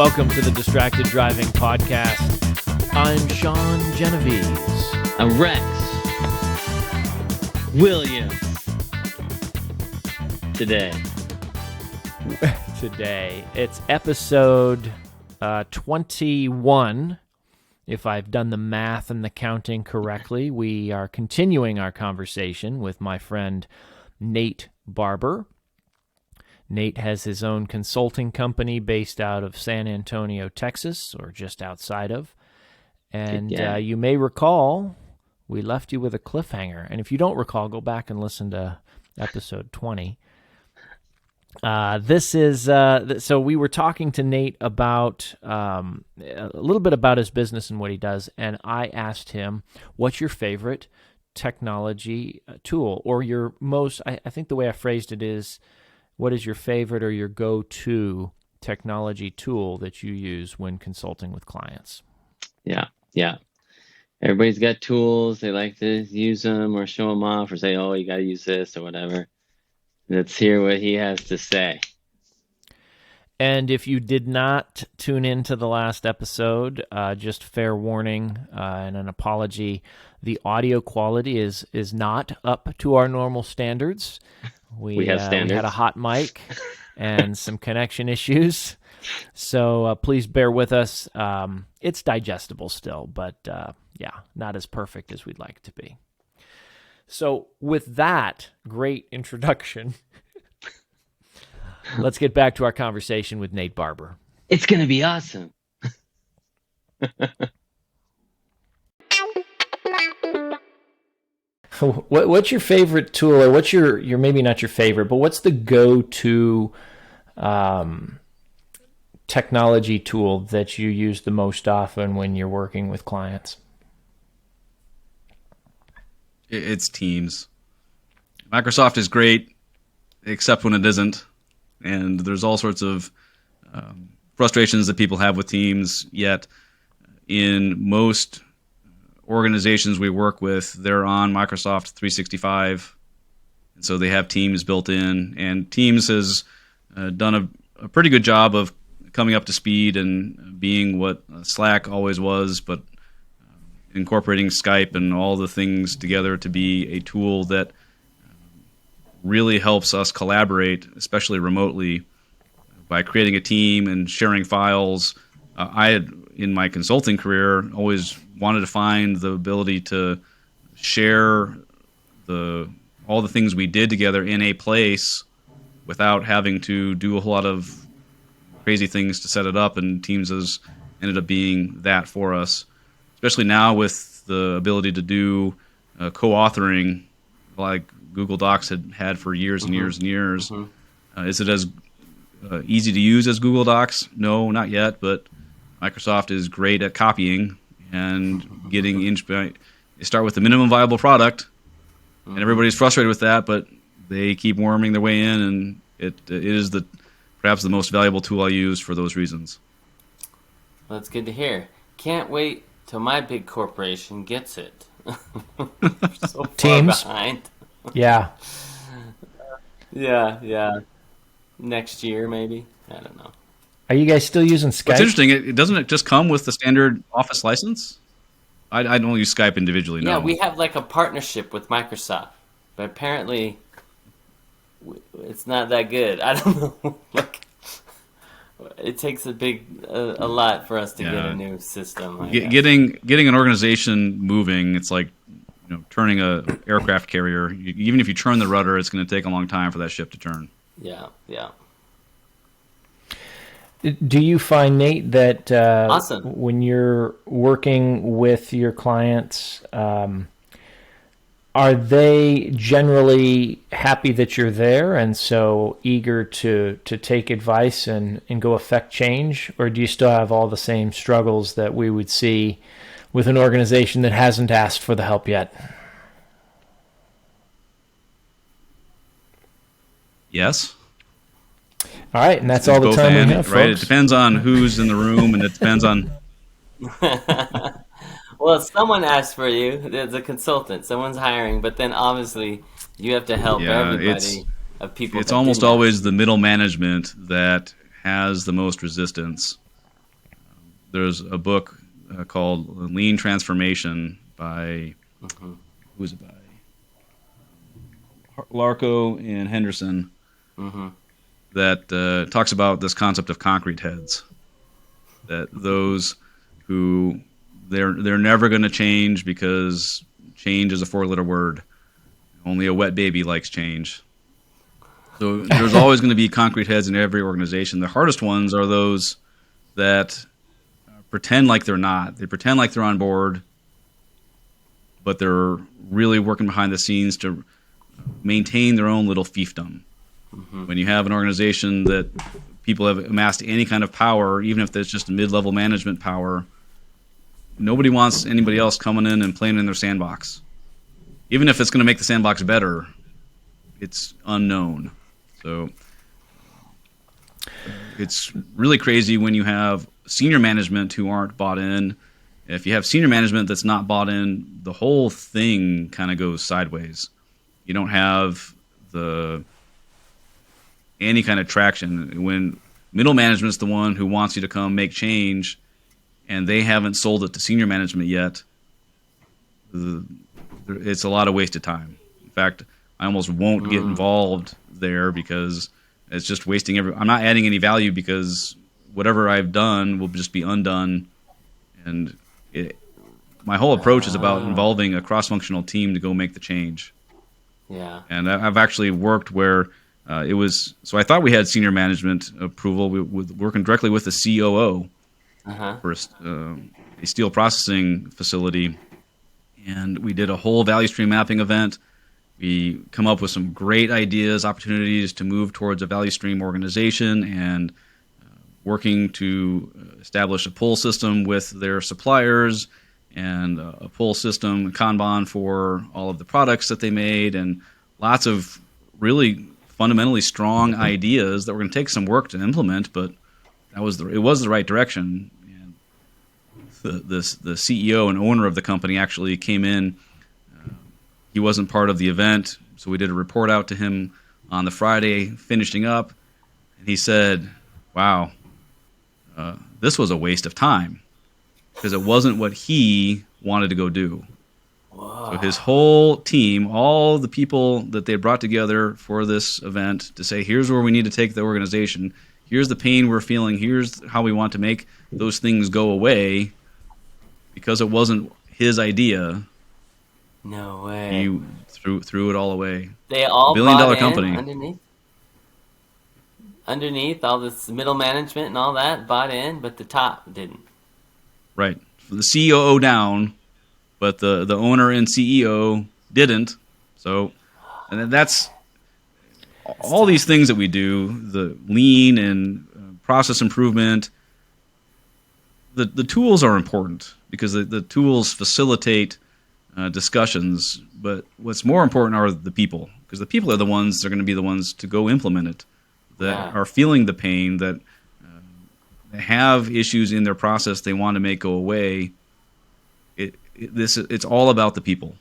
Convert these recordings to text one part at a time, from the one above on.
welcome to the Distracted Driving Podcast. I'm Sean Genovese. I'm Rex Williams. Today, it's episode 21. If I've done the math and the counting correctly, we are continuing our conversation with my friend Nate Barber. Nate has his own consulting company based out of San Antonio, Texas, or just outside of. And you may recall, we left you with a cliffhanger. And if you don't recall, go back and listen to episode 20. So we were talking to Nate about a little bit about his business and what he does. And I asked him, what's your favorite technology tool, or your most, I think the way I phrased it is, what is your favorite or your go-to technology tool that you use when consulting with clients? Yeah. Everybody's got tools. They like to use them or show them off or say, oh, you got to use this or whatever. Let's hear what he has to say. And if you did not tune into the last episode, just fair warning and an apology, the audio quality is not up to our normal standards. We have standards. We had a hot mic and some connection issues, so please bear with us. It's digestible still, but not as perfect as we'd like it to be. So with that great introduction, let's get back to our conversation with Nate Barber. It's going to be awesome. What's your favorite tool, or what's your maybe not your favorite, but what's the go-to technology tool that you use the most often when you're working with clients? It's Teams. Microsoft is great, except when it isn't. And there's all sorts of frustrations that people have with Teams, yet in most organizations we work with, they're on Microsoft 365, and so they have Teams built in. And Teams has done a pretty good job of coming up to speed and being what Slack always was, but incorporating Skype and all the things together to be a tool that really helps us collaborate, especially remotely, by creating a team and sharing files. I had, in my consulting career, always wanted to find the ability to share all the things we did together in a place without having to do a whole lot of crazy things to set it up, and Teams has ended up being that for us, especially now with the ability to do co-authoring like Google Docs had for years and years and years. Is it as easy to use as Google Docs? No, not yet, but Microsoft is great at copying and getting they start with the minimum viable product, and everybody's frustrated with that, but they keep worming their way in, and it is perhaps the most valuable tool I use for those reasons. Well, that's good to hear. Can't wait till my big corporation gets it. So Teams behind. Yeah. Yeah. Next year, maybe. I don't know. Are you guys still using Skype? It's interesting. Doesn't it just come with the standard Office license? I don't use Skype individually. No. Yeah, we have like a partnership with Microsoft, but apparently it's not that good. I don't know. It takes a lot for us to get a new system. Getting an organization moving, it's like turning a aircraft carrier. Even if you turn the rudder, it's going to take a long time for that ship to turn. Yeah. Do you find, Nate, that awesome. when you're working with your clients, are they generally happy that you're there and so eager to take advice and go affect change? Or do you still have all the same struggles that we would see with an organization that hasn't asked for the help yet? Yes. All right, and that's all the time we have, right? folks. It depends on who's in the room, and it depends on... Well, someone asked for you. There's a consultant. Someone's hiring, but then obviously you have to help everybody of people. It's almost always the middle management that has the most resistance. there's a book called Lean Transformation by, who is it by? Larco and Henderson, that talks about this concept of concrete heads. That those who they're never going to change because change is a 4-letter word. Only a wet baby likes change. So there's always going to be concrete heads in every organization. The hardest ones are those that pretend like they're not. They pretend like they're on board, but they're really working behind the scenes to maintain their own little fiefdom. When you have an organization that people have amassed any kind of power, even if it's just a mid-level management power, nobody wants anybody else coming in and playing in their sandbox. Even if it's going to make the sandbox better, it's unknown. So it's really crazy when you have senior management who aren't bought in. If you have senior management that's not bought in, the whole thing kind of goes sideways. You don't have any kind of traction. When middle management's the one who wants you to come make change, and they haven't sold it to senior management yet, it's a lot of wasted time. In fact, I almost won't get involved there because it's just wasting I'm not adding any value because whatever I've done will just be undone. And my whole approach is about involving a cross-functional team to go make the change. Yeah. And I've actually worked where it was, so I thought we had senior management approval. We were working directly with the COO for a steel processing facility. And we did a whole value stream mapping event. We come up with some great ideas, opportunities to move towards a value stream organization, and working to establish a pull system with their suppliers and a pull system, a Kanban for all of the products that they made, and lots of really fundamentally strong ideas that were going to take some work to implement, but it was the right direction. And the CEO and owner of the company actually came in. He wasn't part of the event, so we did a report out to him on the Friday, finishing up, and he said, wow, this was a waste of time because it wasn't what he wanted to go do. Wow. So his whole team, all the people that they brought together for this event to say, here's where we need to take the organization, here's the pain we're feeling, here's how we want to make those things go away, because it wasn't his idea. No way. He threw it all away. They all $1 billion bought in company. Underneath all this middle management and all that bought in, but the top didn't. Right. From the COO down, but the owner and CEO didn't. So, and that's all these things that we do, the lean and process improvement. The tools are important because the tools facilitate discussions, but what's more important are the people, because the people are the ones that are going to be the ones to go implement it, that are feeling the pain, that have issues in their process they want to make go away. It's all about the people.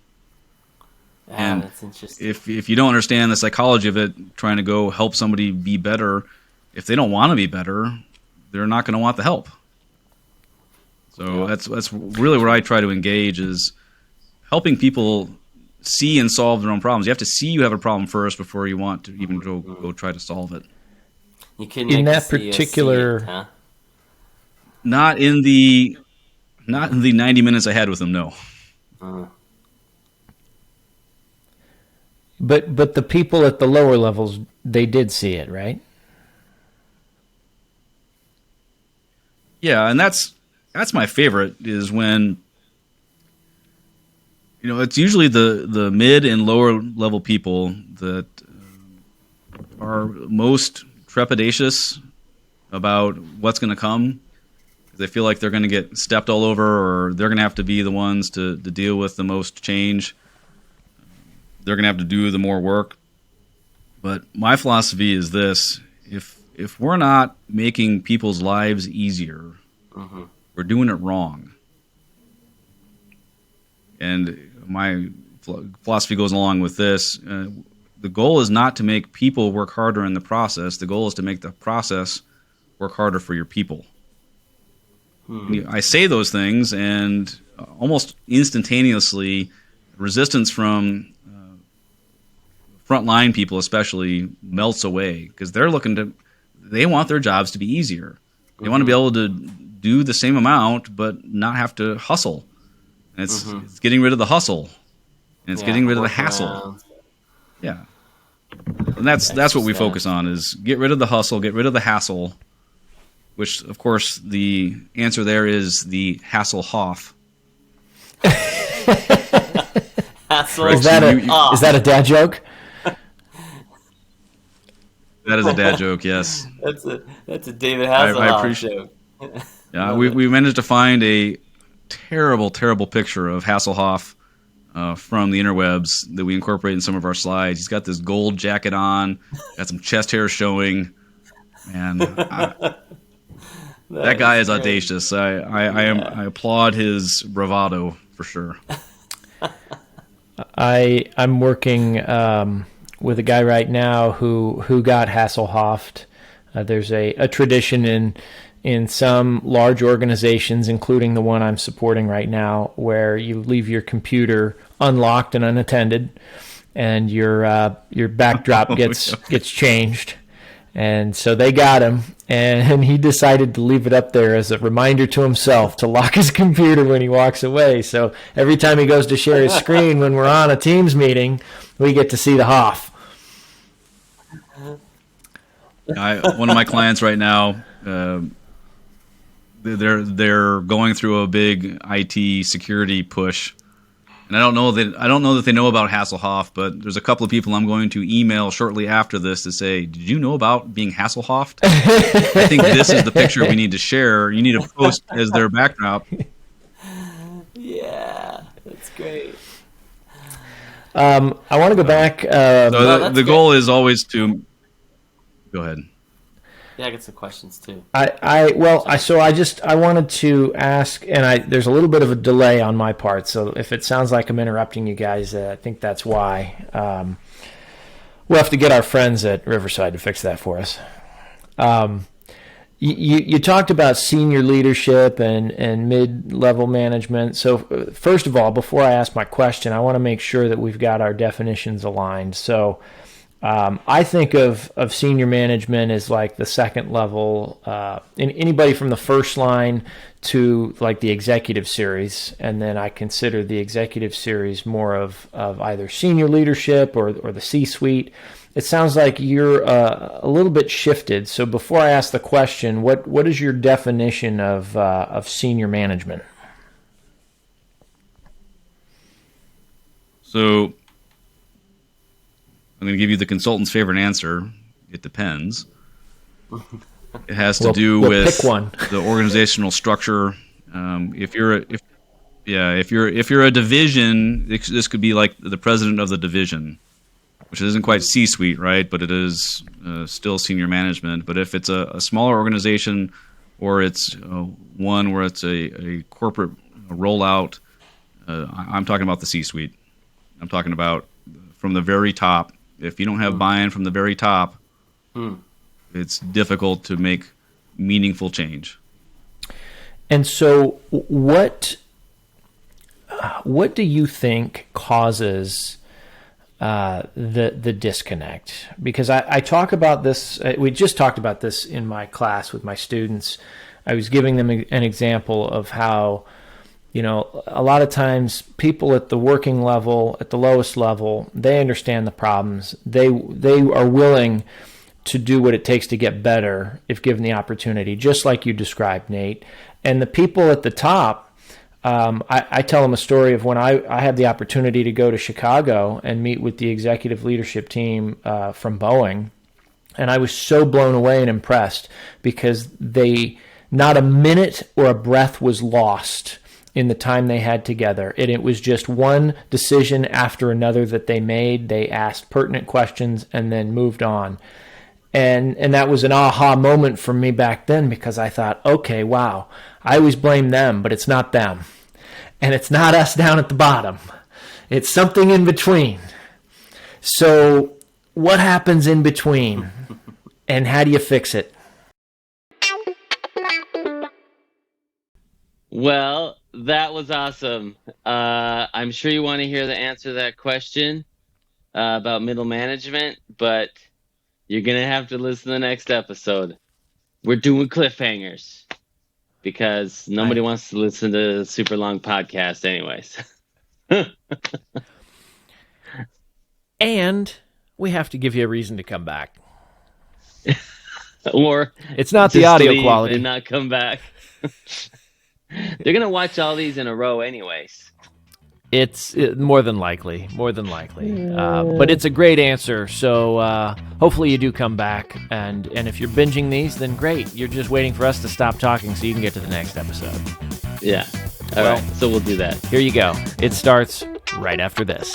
And that's interesting. if you don't understand the psychology of it, trying to go help somebody be better, if they don't want to be better, they're not going to want the help. So that's really where I try to engage, is helping people see and solve their own problems. You have to see you have a problem first before you want to even go try to solve it. You can In make that the CEO particular- see it, huh? Not in the 90 minutes I had with them, no. But the people at the lower levels, they did see it, right? Yeah, and that's my favorite, is when, it's usually the mid and lower level people that are most trepidatious about what's going to come. They feel like they're going to get stepped all over, or they're going to have to be the ones to deal with the most change. They're going to have to do the more work. But my philosophy is this: if we're not making people's lives easier, we're doing it wrong. And my philosophy goes along with this. The goal is not to make people work harder in the process. The goal is to make the process work harder for your people. I say those things, and almost instantaneously, resistance from frontline people especially melts away, because they want their jobs to be easier. They want to be able to do the same amount but not have to hustle. And it's getting rid of the hustle, and it's getting rid of the hassle. Around. Yeah. And that's what we focus on, is get rid of the hustle, get rid of the hassle, which, of course, the answer there is the Hasselhoff. Is that a dad joke? That is a dad joke, yes. That's a David Hasselhoff joke. Yeah, we managed to find a terrible, terrible picture of Hasselhoff from the interwebs that we incorporate in some of our slides. He's got this gold jacket on, got some chest hair showing, and that guy is audacious. I applaud his bravado for sure. I'm working with a guy right now who got Hasselhoffed. There's a tradition in some large organizations, including the one I'm supporting right now, where you leave your computer unlocked and unattended, and your backdrop gets changed. And so they got him, and he decided to leave it up there as a reminder to himself to lock his computer when he walks away. So every time he goes to share his screen when we're on a Teams meeting, we get to see the Hoff. One of my clients right now, they're going through a big IT security push, and I don't know that they know about Hasselhoff, but there's a couple of people I'm going to email shortly after this to say, did you know about being Hasselhoffed? I think this is the picture we need to share. You need to post as their backdrop. Yeah, that's great. I want to go back. So the goal is always to go ahead. Yeah, I get some questions too. I wanted to ask, and there's a little bit of a delay on my part, so if it sounds like I'm interrupting you guys, I think that's why. We'll have to get our friends at Riverside to fix that for us. You talked about senior leadership and mid-level management. So first of all, before I ask my question, I want to make sure that we've got our definitions aligned. So I think of senior management as like the second level, anybody from the first line to like the executive series, and then I consider the executive series more of either senior leadership or the C-suite. It sounds like you're a little bit shifted. So before I ask the question, what is your definition of senior management? So I'm going to give you the consultant's favorite answer. It depends. It has to do with pick one. The organizational structure. If you're a division, this could be like the president of the division, which isn't quite C-suite, right? But it is still senior management. But if it's a smaller organization, or it's one where it's a corporate rollout, I'm talking about the C-suite. I'm talking about from the very top. If you don't have buy-in from the very top, it's difficult to make meaningful change. And so what do you think causes the disconnect? Because I talk about this, we just talked about this in my class with my students. I was giving them an example of how, a lot of times people at the working level, at the lowest level, they understand the problems. They are willing to do what it takes to get better if given the opportunity, just like you described, Nate. And the people at the top, I tell them a story of when I had the opportunity to go to Chicago and meet with the executive leadership team from Boeing. And I was so blown away and impressed because not a minute or a breath was lost in the time they had together. It was just one decision after another that they made. They asked pertinent questions and then moved on. And that was an aha moment for me back then, because I thought, okay, wow, I always blame them, but it's not them. And it's not us down at the bottom. It's something in between. So what happens in between? And how do you fix it? Well, that was awesome. I'm sure you want to hear the answer to that question about middle management, but you're going to have to listen to the next episode. We're doing cliffhangers because nobody wants to listen to a super long podcast anyways. And we have to give you a reason to come back. Or it's not the just audio leave quality and not come back. They're going to watch all these in a row anyways. It's more than likely. But it's a great answer. So hopefully you do come back. And if you're binging these, then great. You're just waiting for us to stop talking so you can get to the next episode. Yeah. All right. So we'll do that. Here you go. It starts right after this.